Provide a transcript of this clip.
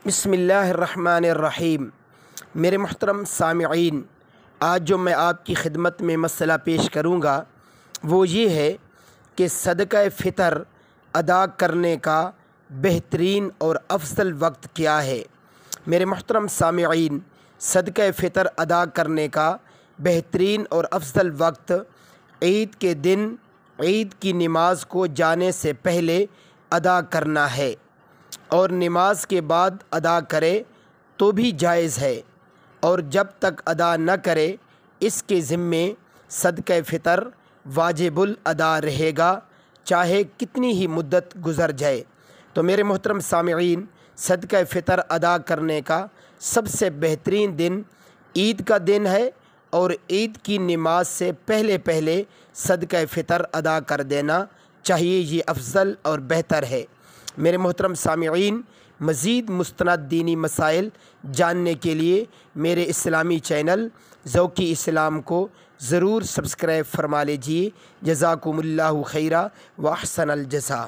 بسم اللہ الرحمن الرحیم۔ میرے محترم سامعین، آج جو میں آپ کی خدمت میں مسئلہ پیش کروں گا وہ یہ ہے کہ صدقہ فطر ادا کرنے کا بہترین اور افضل وقت کیا ہے۔ میرے محترم سامعین، صدقہ فطر ادا کرنے کا بہترین اور افضل وقت عید کے دن عید کی نماز کو جانے سے پہلے ادا کرنا ہے، اور نماز کے بعد ادا کرے تو بھی جائز ہے، اور جب تک ادا نہ کرے اس کے ذمے صدقہ فطر واجب الادا رہے گا، چاہے کتنی ہی مدت گزر جائے۔ تو میرے محترم سامعین، صدقہ فطر ادا کرنے کا سب سے بہترین دن عید کا دن ہے، اور عید کی نماز سے پہلے صدقہ فطر ادا کر دینا چاہیے، یہ افضل اور بہتر ہے۔ میرے محترم سامعین، مزید مستند دینی مسائل جاننے کے لیے میرے اسلامی چینل ذوق اسلام کو ضرور سبسکرائب فرما لیجیے۔ جزاکم اللہ خیرا و احسن الجزاء۔